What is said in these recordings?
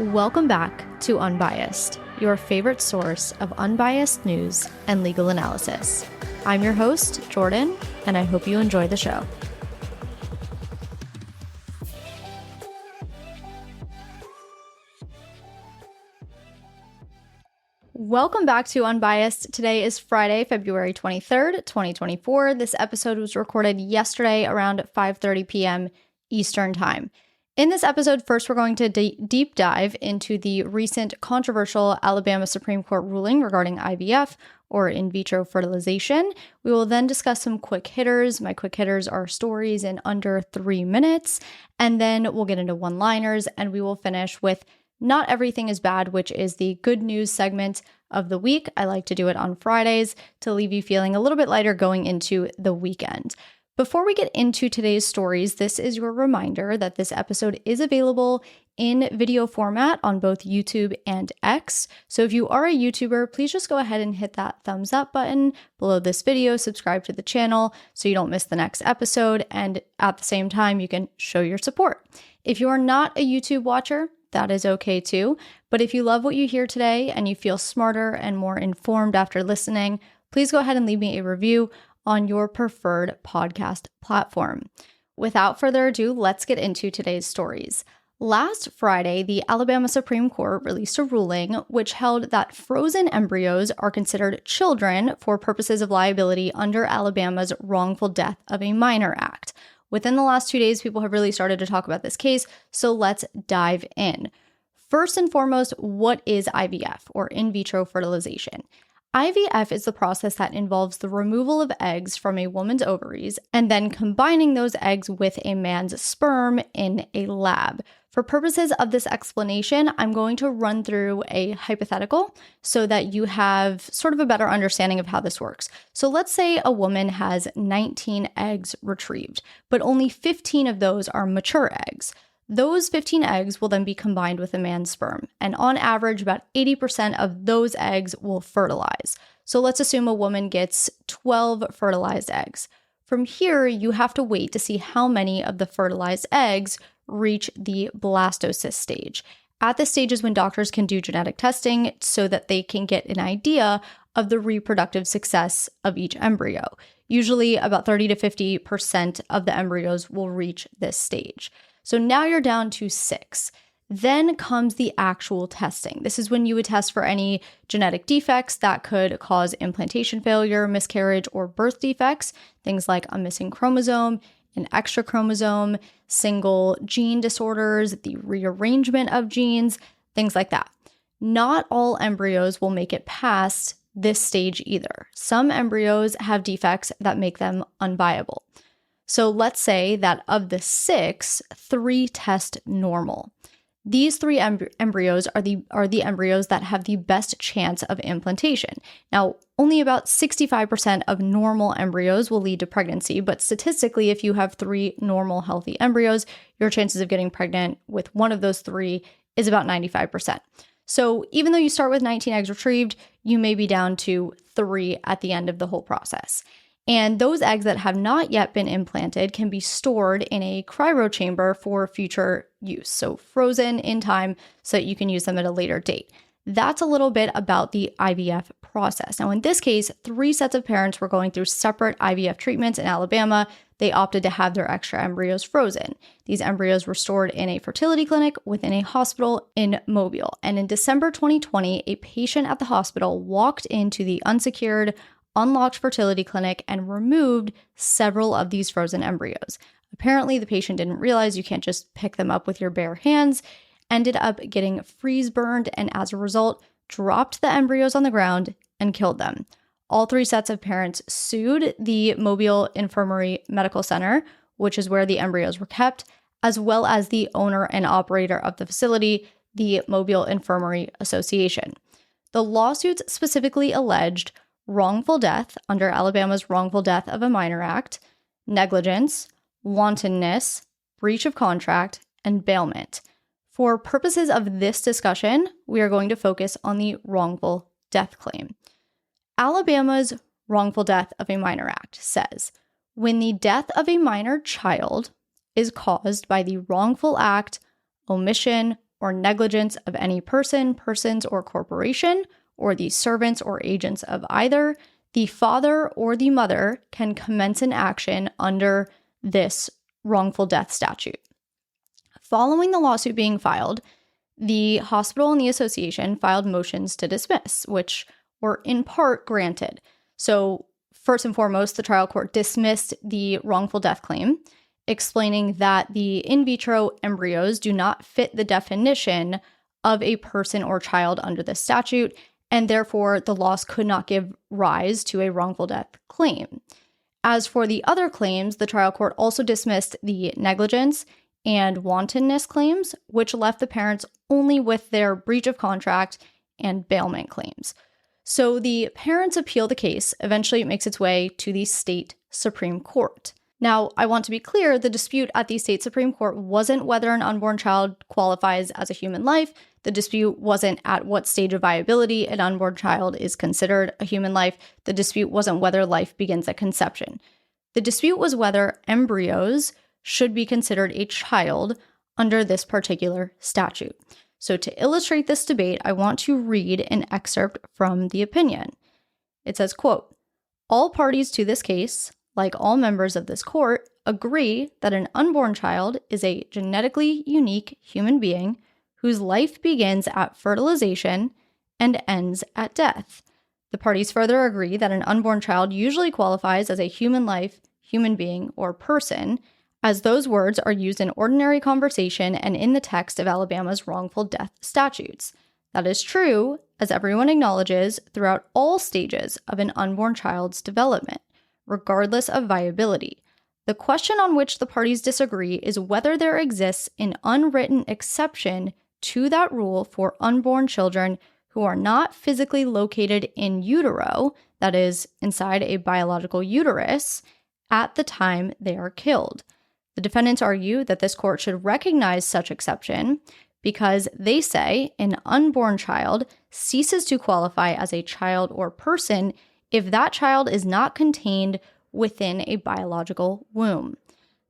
Welcome back to Unbiased, your favorite source of unbiased news and legal analysis. I'm your host, Jordan, and I hope you enjoy the show. Welcome back to Unbiased. Today is Friday, February 23rd, 2024. This episode was recorded yesterday around 5:30 p.m. Eastern Time. In this episode, first we're going to deep dive into the recent controversial Alabama Supreme Court ruling regarding IVF, or in vitro fertilization. We will then discuss some quick hitters. My quick hitters are stories in under 3 minutes, and then we'll get into one-liners, and we will finish with Not Everything is Bad, which is the good news segment of the week. I like to do it on Fridays to leave you feeling a little bit lighter going into the weekend. Before we get into today's stories, this is your reminder that this episode is available in video format on both YouTube and X. So if you are a YouTuber, please just go ahead and hit that thumbs up button below this video, subscribe to the channel so you don't miss the next episode, and at the same time, you can show your support. If you are not a YouTube watcher, that is okay too. But if you love what you hear today and you feel smarter and more informed after listening, please go ahead and leave me a review on your preferred podcast platform. Without further ado, let's get into today's stories. Last Friday, the Alabama Supreme Court released a ruling which held that frozen embryos are considered children for purposes of liability under Alabama's Wrongful Death of a Minor Act. Within the last 2 days, people have really started to talk about this case, so let's dive in. First and foremost, what is IVF, or in vitro fertilization? IVF is the process that involves the removal of eggs from a woman's ovaries and then combining those eggs with a man's sperm in a lab. For purposes of this explanation, I'm going to run through a hypothetical so that you have sort of a better understanding of how this works. So let's say a woman has 19 eggs retrieved, but only 15 of those are mature eggs. Those 15 eggs will then be combined with a man's sperm, and on average, about 80% of those eggs will fertilize. So let's assume a woman gets 12 fertilized eggs. From here, you have to wait to see how many of the fertilized eggs reach the blastocyst stage. At this stage is when doctors can do genetic testing so that they can get an idea of the reproductive success of each embryo. Usually about 30 to 50% of the embryos will reach this stage. So now you're down to 6. Then comes the actual testing. This is when you would test for any genetic defects that could cause implantation failure, miscarriage, or birth defects, things like a missing chromosome, an extra chromosome, single gene disorders, the rearrangement of genes, things like that. Not all embryos will make it past this stage either. Some embryos have defects that make them unviable. So let's say that of the 6, 3 test normal. These 3 embryos are the embryos that have the best chance of implantation. Now, only about 65% of normal embryos will lead to pregnancy, but statistically, if you have 3 normal healthy embryos, your chances of getting pregnant with one of those 3 is about 95%. So even though you start with 19 eggs retrieved, you may be down to 3 at the end of the whole process. And those eggs that have not yet been implanted can be stored in a cryo chamber for future use, so frozen in time so that you can use them at a later date. That's a little bit about the IVF process. Now, in this case, 3 sets of parents were going through separate IVF treatments in Alabama. They opted to have their extra embryos frozen. These embryos were stored in a fertility clinic within a hospital in Mobile. And in December 2020, a patient at the hospital walked into the unlocked fertility clinic and removed several of these frozen embryos. Apparently, the patient didn't realize you can't just pick them up with your bare hands, ended up getting freeze burned, and as a result, dropped the embryos on the ground and killed them. All 3 sets of parents sued the Mobile Infirmary Medical Center, which is where the embryos were kept, as well as the owner and operator of the facility, the Mobile Infirmary Association. The lawsuits specifically alleged wrongful death under Alabama's Wrongful Death of a Minor Act, negligence, wantonness, breach of contract, and bailment. For purposes of this discussion, we are going to focus on the wrongful death claim. Alabama's Wrongful Death of a Minor Act says, when the death of a minor child is caused by the wrongful act, omission, or negligence of any person, persons, or corporation, or the servants or agents of either, the father or the mother can commence an action under this wrongful death statute. Following the lawsuit being filed, the hospital and the association filed motions to dismiss, which were in part granted. So first and foremost, the trial court dismissed the wrongful death claim, explaining that the in vitro embryos do not fit the definition of a person or child under this statute, and therefore the loss could not give rise to a wrongful death claim. As for the other claims, the trial court also dismissed the negligence and wantonness claims, which left the parents only with their breach of contract and bailment claims. So the parents appeal the case. Eventually, it makes its way to the state Supreme Court. Now, I want to be clear, the dispute at the state Supreme Court wasn't whether an unborn child qualifies as a human life. The dispute wasn't at what stage of viability an unborn child is considered a human life. The dispute wasn't whether life begins at conception. The dispute was whether embryos should be considered a child under this particular statute. So to illustrate this debate, I want to read an excerpt from the opinion. It says, quote, "All parties to this case, like all members of this court, agree that an unborn child is a genetically unique human being whose life begins at fertilization and ends at death. The parties further agree that an unborn child usually qualifies as a human life, human being, or person, as those words are used in ordinary conversation and in the text of Alabama's wrongful death statutes. That is true, as everyone acknowledges, throughout all stages of an unborn child's development, regardless of viability. The question on which the parties disagree is whether there exists an unwritten exception to that rule for unborn children who are not physically located in utero, that is, inside a biological uterus, at the time they are killed. The defendants argue that this court should recognize such exception because they say an unborn child ceases to qualify as a child or person if that child is not contained within a biological womb.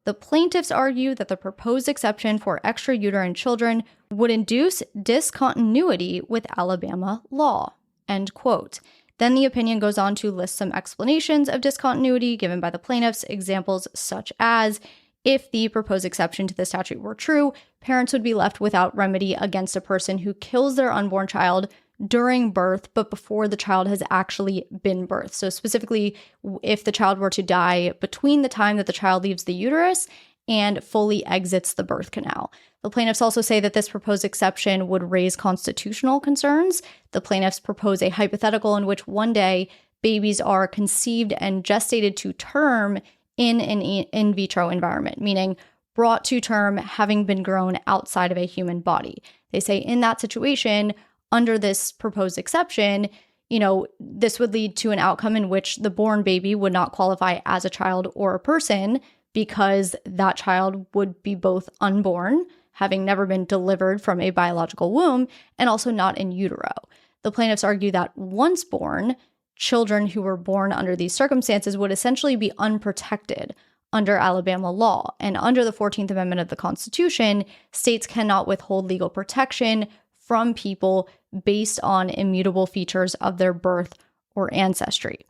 The plaintiffs argue that the proposed exception for extrauterine children would induce discontinuity with Alabama law." End quote. Then the opinion goes on to list some explanations of discontinuity given by the plaintiffs, examples such as, if the proposed exception to the statute were true, parents would be left without remedy against a person who kills their unborn child during birth, but before the child has actually been birthed. So specifically, if the child were to die between the time that the child leaves the uterus and fully exits the birth canal. The plaintiffs also say that this proposed exception would raise constitutional concerns. The plaintiffs propose a hypothetical in which one day babies are conceived and gestated to term in an in vitro environment, meaning brought to term having been grown outside of a human body. They say in that situation, under this proposed exception, this would lead to an outcome in which the born baby would not qualify as a child or a person because that child would be both unborn, having never been delivered from a biological womb, and also not in utero. The plaintiffs argue that once born, children who were born under these circumstances would essentially be unprotected under Alabama law. And under the 14th Amendment of the Constitution, states cannot withhold legal protection from people based on immutable features of their birth or ancestry.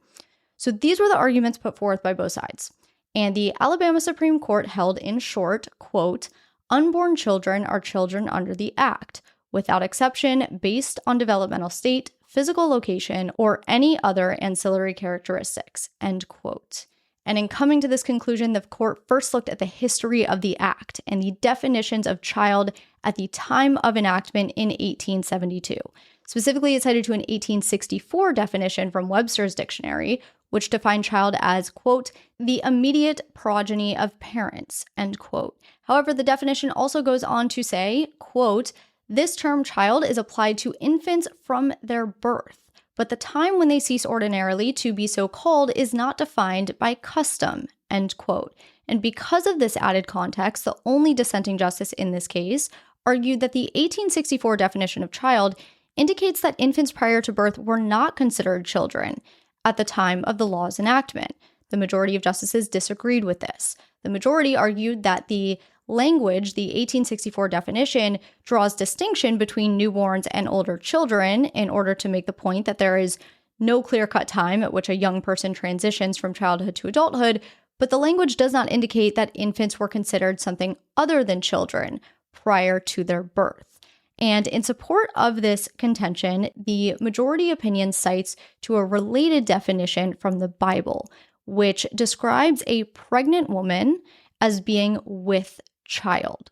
So these were the arguments put forth by both sides. And the Alabama Supreme Court held in short, quote, "Unborn children are children under the Act, without exception, based on developmental state, physical location, or any other ancillary characteristics," end quote. And in coming to this conclusion, the court first looked at the history of the Act and the definitions of child at the time of enactment in 1872. Specifically, it cited to an 1864 definition from Webster's dictionary, which defined child as, quote, "the immediate progeny of parents," end quote. However, the definition also goes on to say, quote, "This term child is applied to infants from their birth, but the time when they cease ordinarily to be so called is not defined by custom," end quote. And because of this added context, the only dissenting justice in this case argued that the 1864 definition of child indicates that infants prior to birth were not considered children at the time of the law's enactment. The majority of justices disagreed with this. The majority argued that the language, the 1864 definition, draws distinction between newborns and older children in order to make the point that there is no clear-cut time at which a young person transitions from childhood to adulthood, but the language does not indicate that infants were considered something other than children prior to their birth. And in support of this contention, the majority opinion cites to a related definition from the Bible, which describes a pregnant woman as being with child.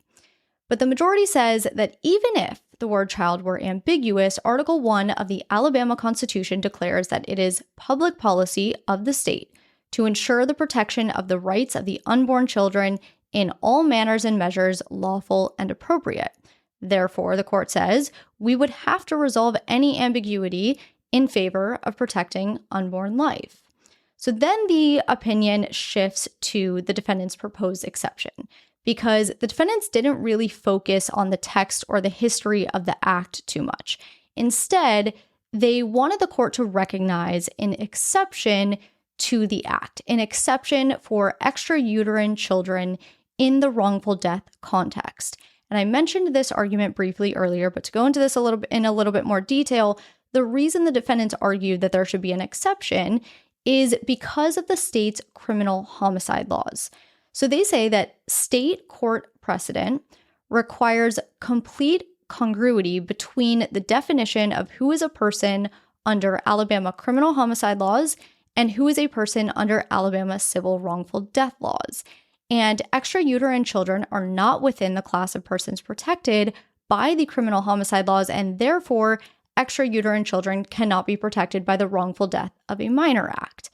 But the majority says that even if the word child were ambiguous, Article 1 of the Alabama Constitution declares that it is public policy of the state to ensure the protection of the rights of the unborn children in all manners and measures lawful and appropriate. Therefore, the court says, we would have to resolve any ambiguity in favor of protecting unborn life. So then the opinion shifts to the defendant's proposed exception, because the defendants didn't really focus on the text or the history of the act too much. Instead, they wanted the court to recognize an exception to the act, an exception for extrauterine children in the wrongful death context. And I mentioned this argument briefly earlier, but to go into this a little bit more detail, the reason the defendants argued that there should be an exception is because of the state's criminal homicide laws. So they say that state court precedent requires complete congruity between the definition of who is a person under Alabama criminal homicide laws and who is a person under Alabama civil wrongful death laws. And extrauterine children are not within the class of persons protected by the criminal homicide laws, and therefore extrauterine children cannot be protected by the Wrongful Death of a Minor Act.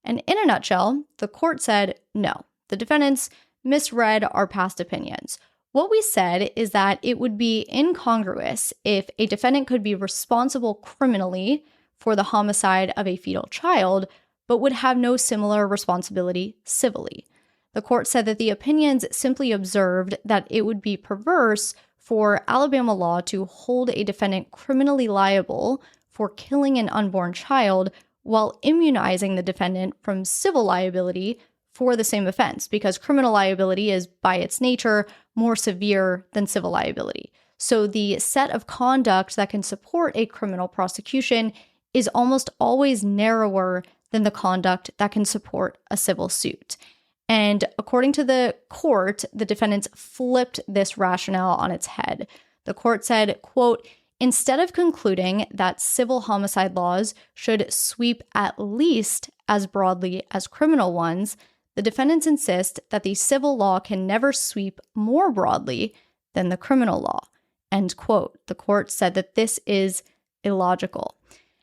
And in a nutshell, the court said, no, the defendants misread our past opinions. What we said is that it would be incongruous if a defendant could be responsible criminally for the homicide of a fetal child, but would have no similar responsibility civilly. The court said that the opinions simply observed that it would be perverse for Alabama law to hold a defendant criminally liable for killing an unborn child while immunizing the defendant from civil liability for the same offense, because criminal liability is, by its nature, more severe than civil liability. So the set of conduct that can support a criminal prosecution is almost always narrower than the conduct that can support a civil suit. And according to the court, the defendants flipped this rationale on its head. The court said, quote, instead of concluding that civil homicide laws should sweep at least as broadly as criminal ones, the defendants insist that the civil law can never sweep more broadly than the criminal law, end quote. The court said that this is illogical.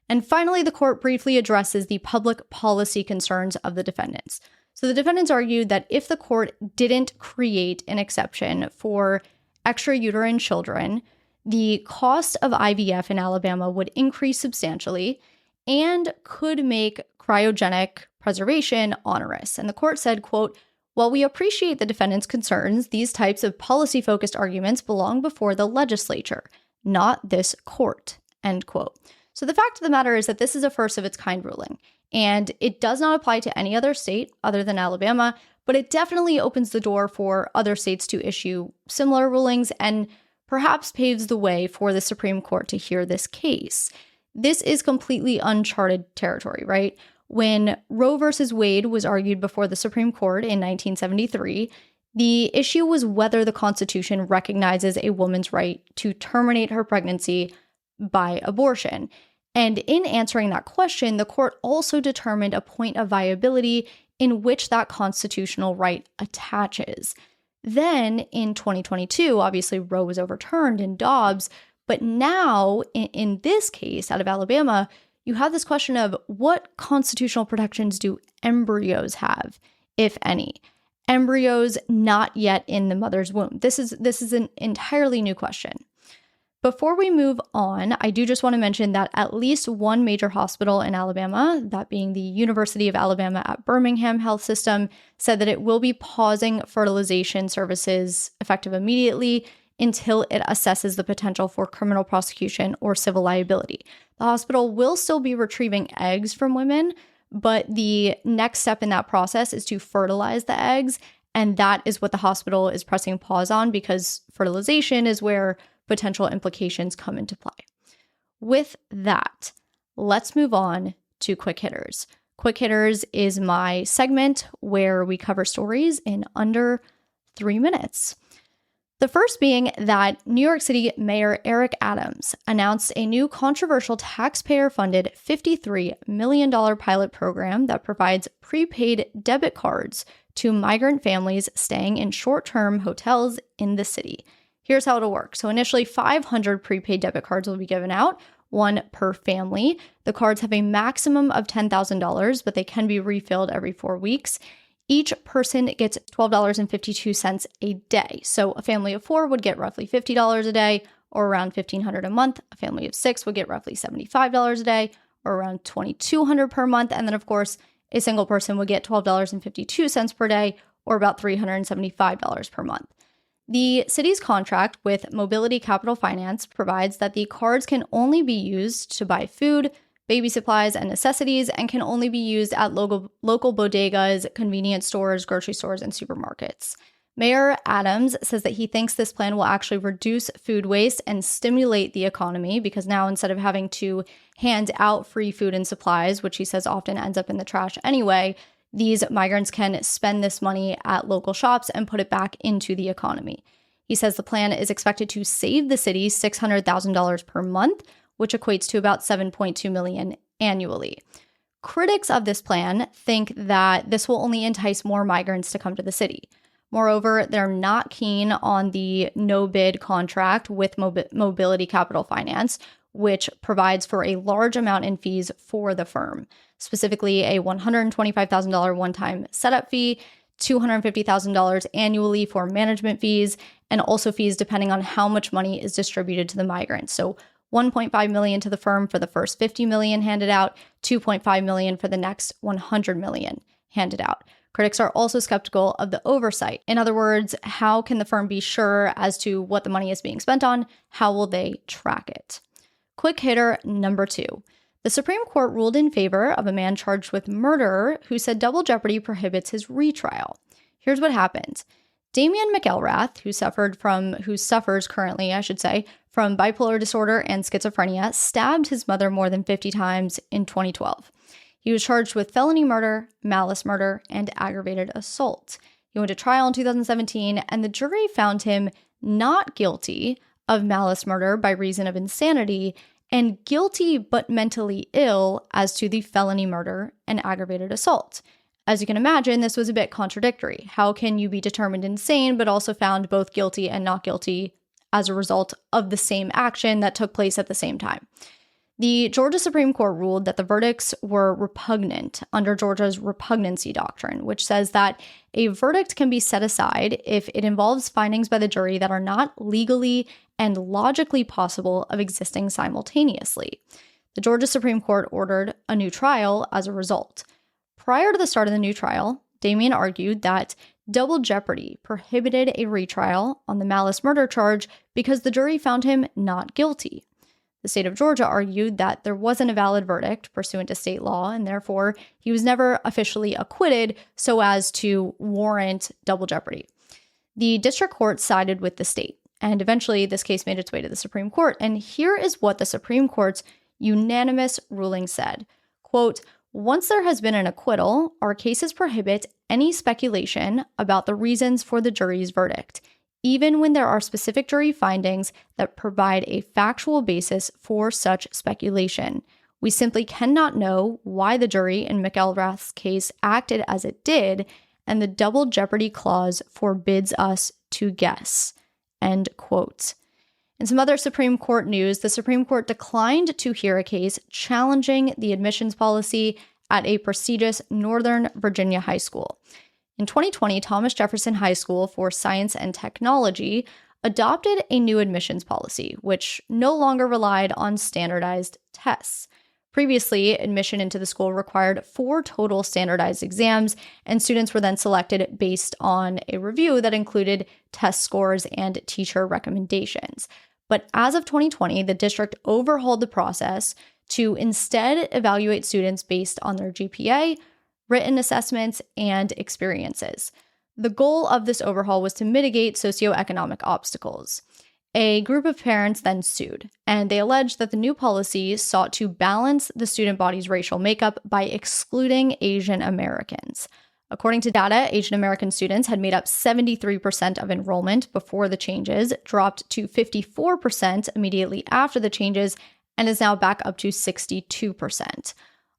And finally, the court briefly addresses the public policy concerns of the defendants. So the defendants argued that if the court didn't create an exception for extrauterine children, the cost of IVF in Alabama would increase substantially and could make cryogenic preservation onerous. And the court said, quote, while we appreciate the defendants' concerns, these types of policy-focused arguments belong before the legislature, not this court, end quote. So the fact of the matter is that this is a first-of-its-kind ruling, and it does not apply to any other state other than Alabama, but it definitely opens the door for other states to issue similar rulings and perhaps paves the way for the Supreme Court to hear this case. This is completely uncharted territory, right? When Roe versus Wade was argued before the Supreme Court in 1973, the issue was whether the Constitution recognizes a woman's right to terminate her pregnancy by abortion. And in answering that question, the court also determined a point of viability in which that constitutional right attaches. Then in 2022, obviously Roe was overturned in Dobbs, but now in this case out of Alabama, you have this question of what constitutional protections do embryos have, if any? Embryos not yet in the mother's womb. This is an entirely new question. Before we move on, I do just want to mention that at least one major hospital in Alabama, that being the University of Alabama at Birmingham Health System, said that it will be pausing fertilization services effective immediately until it assesses the potential for criminal prosecution or civil liability. The hospital will still be retrieving eggs from women, but the next step in that process is to fertilize the eggs, And that is what the hospital is pressing pause on because fertilization is where potential implications come into play. With that, let's move on to Quick Hitters. Quick Hitters is my segment where we cover stories in under 3 minutes. The first being that New York City Mayor Eric Adams announced a new controversial taxpayer-funded $53 million pilot program that provides prepaid debit cards to migrant families staying in short-term hotels in the city. Here's how it'll work. So initially, 500 prepaid debit cards will be given out, one per family. The cards have a maximum of $10,000, but they can be refilled every 4 weeks. Each person gets $12.52 a day. So a family of 4 would get roughly $50 a day, or around $1,500 a month. A family of 6 would get roughly $75 a day, or around $2,200 per month. And then, of course, a single person would get $12.52 per day, or about $375 per month. The city's contract with Mobility Capital Finance provides that the cards can only be used to buy food, baby supplies, and necessities, and can only be used at local bodegas, convenience stores, grocery stores, and supermarkets. Mayor Adams says that he thinks this plan will actually reduce food waste and stimulate the economy because now instead of having to hand out free food and supplies, which he says often ends up in the trash anyway, these migrants can spend this money at local shops and put it back into the economy. He says the plan is expected to save the city $600,000 per month, which equates to about $7.2 million annually. Critics of this plan think that this will only entice more migrants to come to the city. Moreover, they're not keen on the no-bid contract with Mobility Capital Finance, which provides for a large amount in fees for the firm, specifically a $125,000 one-time setup fee, $250,000 annually for management fees, and also fees depending on how much money is distributed to the migrants. So $1.5 million to the firm for the first $50 million handed out, $2.5 million for the next $100 million handed out. Critics are also skeptical of the oversight. In other words, how can the firm be sure as to what the money is being spent on? How will they track it? Quick hitter number 2. The Supreme Court ruled in favor of a man charged with murder who said double jeopardy prohibits his retrial. Here's what happened. Damian McElrath, who suffers currently, from bipolar disorder and schizophrenia, stabbed his mother more than 50 times in 2012. He was charged with felony murder, malice murder, and aggravated assault. He went to trial in 2017, and the jury found him not guilty of malice murder by reason of insanity and guilty but mentally ill as to the felony murder and aggravated assault. As you can imagine, this was a bit contradictory. How can you be determined insane but also found both guilty and not guilty as a result of the same action that took place at the same time? The Georgia Supreme Court ruled that the verdicts were repugnant under Georgia's repugnancy doctrine, which says that a verdict can be set aside if it involves findings by the jury that are not legally and logically possible of existing simultaneously. The Georgia Supreme Court ordered a new trial as a result. Prior to the start of the new trial, Damian argued that double jeopardy prohibited a retrial on the malice murder charge because the jury found him not guilty. The state of Georgia argued that there wasn't a valid verdict pursuant to state law, and therefore he was never officially acquitted so as to warrant double jeopardy. The district court sided with the state, and eventually this case made its way to the Supreme Court. And here is what the Supreme Court's unanimous ruling said. Quote, "Once there has been an acquittal, our cases prohibit any speculation about the reasons for the jury's verdict, even when there are specific jury findings that provide a factual basis for such speculation. We simply cannot know why the jury in McElrath's case acted as it did, and the double jeopardy clause forbids us to guess." End quote. In some other Supreme Court news, the Supreme Court declined to hear a case challenging the admissions policy at a prestigious Northern Virginia high school. In 2020, Thomas Jefferson High School for Science and Technology adopted a new admissions policy, which no longer relied on standardized tests. Previously, admission into the school required 4 total standardized exams, and students were then selected based on a review that included test scores and teacher recommendations. But as of 2020, the district overhauled the process to instead evaluate students based on their GPA, written assessments, and experiences. The goal of this overhaul was to mitigate socioeconomic obstacles. A group of parents then sued, and they alleged that the new policy sought to balance the student body's racial makeup by excluding Asian Americans. According to data, Asian American students had made up 73% of enrollment before the changes, dropped to 54% immediately after the changes, and is now back up to 62%.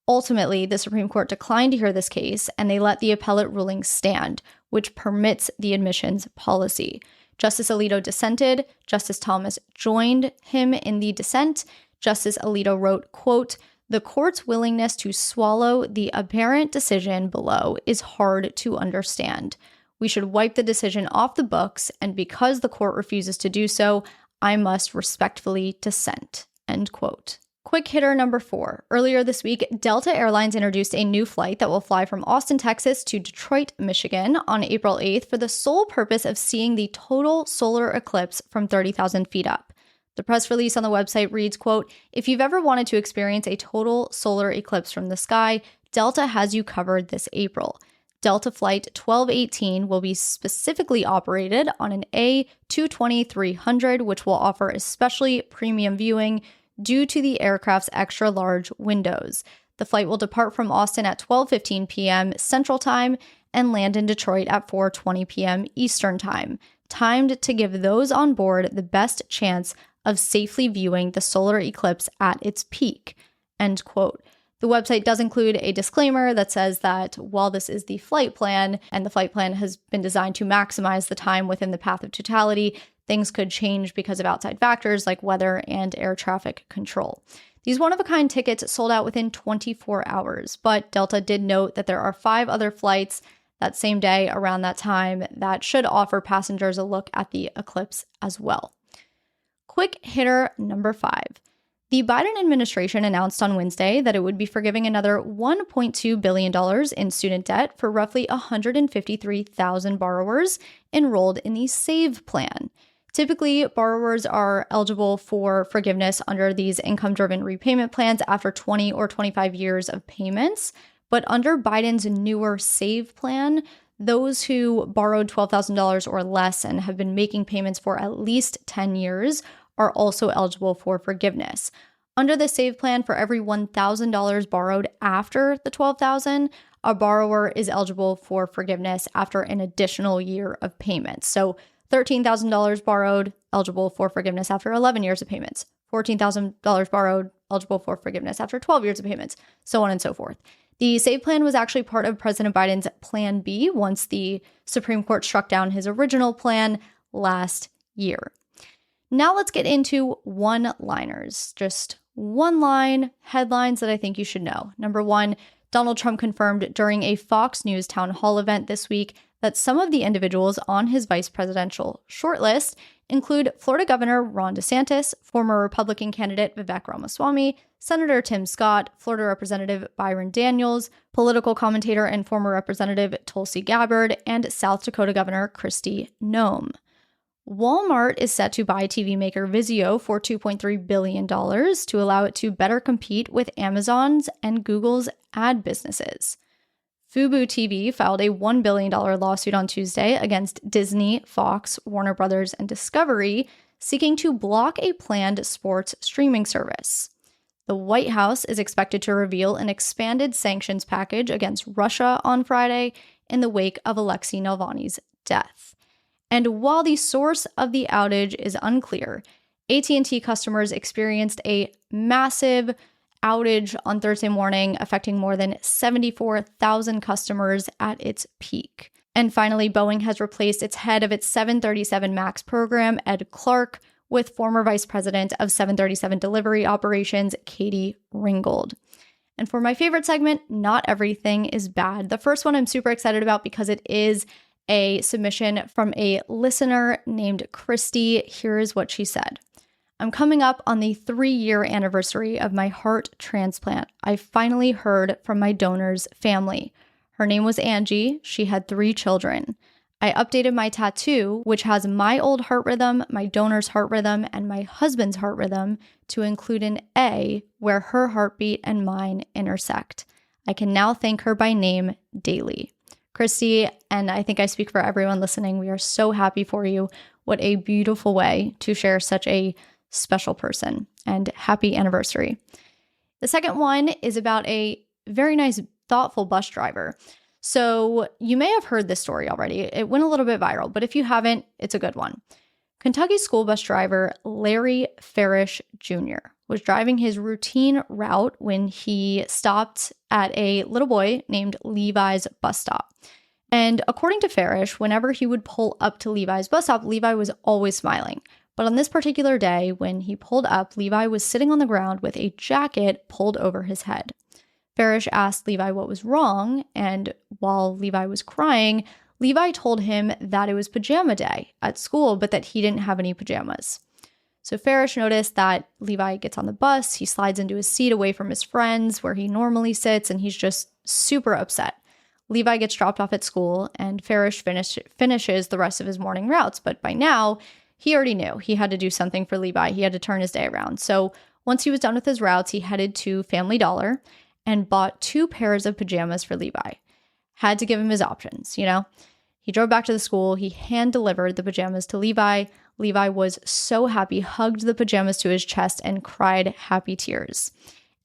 Ultimately, the Supreme Court declined to hear this case, and they let the appellate ruling stand, which permits the admissions policy. Justice Alito dissented. Justice Thomas joined him in the dissent. Justice Alito wrote, quote, "The court's willingness to swallow the apparent decision below is hard to understand. We should wipe the decision off the books, and because the court refuses to do so, I must respectfully dissent." End quote. Quick hitter number 4. Earlier this week, Delta Airlines introduced a new flight that will fly from Austin, Texas to Detroit, Michigan on April 8th for the sole purpose of seeing the total solar eclipse from 30,000 feet up. The press release on the website reads, quote, "If you've ever wanted to experience a total solar eclipse from the sky, Delta has you covered this April. Delta Flight 1218 will be specifically operated on an A220-300, which will offer especially premium viewing due to the aircraft's extra large windows. The flight will depart from Austin at 12:15 p.m. Central Time and land in Detroit at 4:20 p.m. Eastern Time, timed to give those on board the best chance of safely viewing the solar eclipse at its peak." End quote. The website does include a disclaimer that says that while this is the flight plan, and the flight plan has been designed to maximize the time within the path of totality, things could change because of outside factors like weather and air traffic control. These one-of-a-kind tickets sold out within 24 hours, but Delta did note that there are 5 other flights that same day around that time that should offer passengers a look at the eclipse as well. Quick hitter number 5. The Biden administration announced on Wednesday that it would be forgiving another $1.2 billion in student debt for roughly 153,000 borrowers enrolled in the SAVE plan. Typically, borrowers are eligible for forgiveness under these income-driven repayment plans after 20 or 25 years of payments. But under Biden's newer SAVE plan, those who borrowed $12,000 or less and have been making payments for at least 10 years are also eligible for forgiveness. Under the SAVE plan, for every $1,000 borrowed after the $12,000, a borrower is eligible for forgiveness after an additional year of payments. So $13,000 borrowed, eligible for forgiveness after 11 years of payments. $14,000 borrowed, eligible for forgiveness after 12 years of payments, so on and so forth. The SAVE plan was actually part of President Biden's Plan B once the Supreme Court struck down his original plan last year. Now let's get into one-liners, just one-line headlines that I think you should know. Number 1, Donald Trump confirmed during a Fox News town hall event this week that some of the individuals on his vice presidential shortlist include Florida Governor Ron DeSantis, former Republican candidate Vivek Ramaswamy, Senator Tim Scott, Florida Representative Byron Daniels, political commentator and former Representative Tulsi Gabbard, and South Dakota Governor Kristi Noem. Walmart is set to buy TV maker Vizio for $2.3 billion to allow it to better compete with Amazon's and Google's ad businesses. Fubo TV filed a $1 billion lawsuit on Tuesday against Disney, Fox, Warner Brothers, and Discovery, seeking to block a planned sports streaming service. The White House is expected to reveal an expanded sanctions package against Russia on Friday in the wake of Alexei Navalny's death. And while the source of the outage is unclear, AT&T customers experienced a massive outage on Thursday morning, affecting more than 74,000 customers at its peak. And finally, Boeing has replaced its head of its 737 MAX program, Ed Clark, with former vice president of 737 delivery operations, Katie Ringgold. And for my favorite segment, Not Everything is Bad. The first one I'm super excited about because it is a submission from a listener named Christy. Here's what she said. I'm coming up on the 3-year anniversary of my heart transplant. I finally heard from my donor's family. Her name was Angie. She had 3 children. I updated my tattoo, which has my old heart rhythm, my donor's heart rhythm, and my husband's heart rhythm, to include an A where her heartbeat and mine intersect. I can now thank her by name daily. Christy, and I think I speak for everyone listening, we are so happy for you. What a beautiful way to share such a special person, and happy anniversary. The second one is about a very nice, thoughtful bus driver. So you may have heard this story already. It went a little bit viral, but if you haven't, it's a good one. Kentucky school bus driver Larry Farish Jr. was driving his routine route when he stopped at a little boy named Levi's bus stop. And according to Farish, whenever he would pull up to Levi's bus stop, Levi was always smiling. But on this particular day, when he pulled up, Levi was sitting on the ground with a jacket pulled over his head. Farish asked Levi what was wrong, and while Levi was crying, Levi told him that it was pajama day at school, but that he didn't have any pajamas. So Farish noticed that Levi gets on the bus, he slides into his seat away from his friends where he normally sits, and he's just super upset. Levi gets dropped off at school, and Farish finishes the rest of his morning routes, but by now, he already knew he had to do something for Levi. He had to turn his day around. So once he was done with his routes, he headed to Family Dollar and bought 2 pairs of pajamas for Levi. Had to give him his options, you know? He drove back to the school. He hand-delivered the pajamas to Levi. Levi was so happy, hugged the pajamas to his chest, and cried happy tears.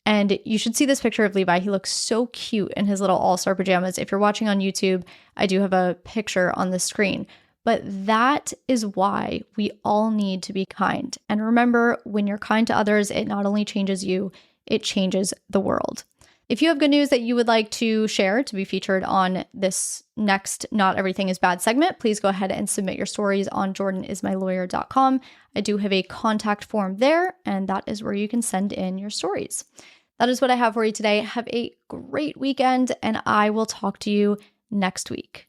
And you should see this picture of Levi. He looks so cute in his little all-star pajamas. If you're watching on YouTube, I do have a picture on the screen. But that is why we all need to be kind. And remember, when you're kind to others, it not only changes you, it changes the world. If you have good news that you would like to share to be featured on this next Not Everything is Bad segment, please go ahead and submit your stories on jordanismylawyer.com. I do have a contact form there, and that is where you can send in your stories. That is what I have for you today. Have a great weekend, and I will talk to you next week.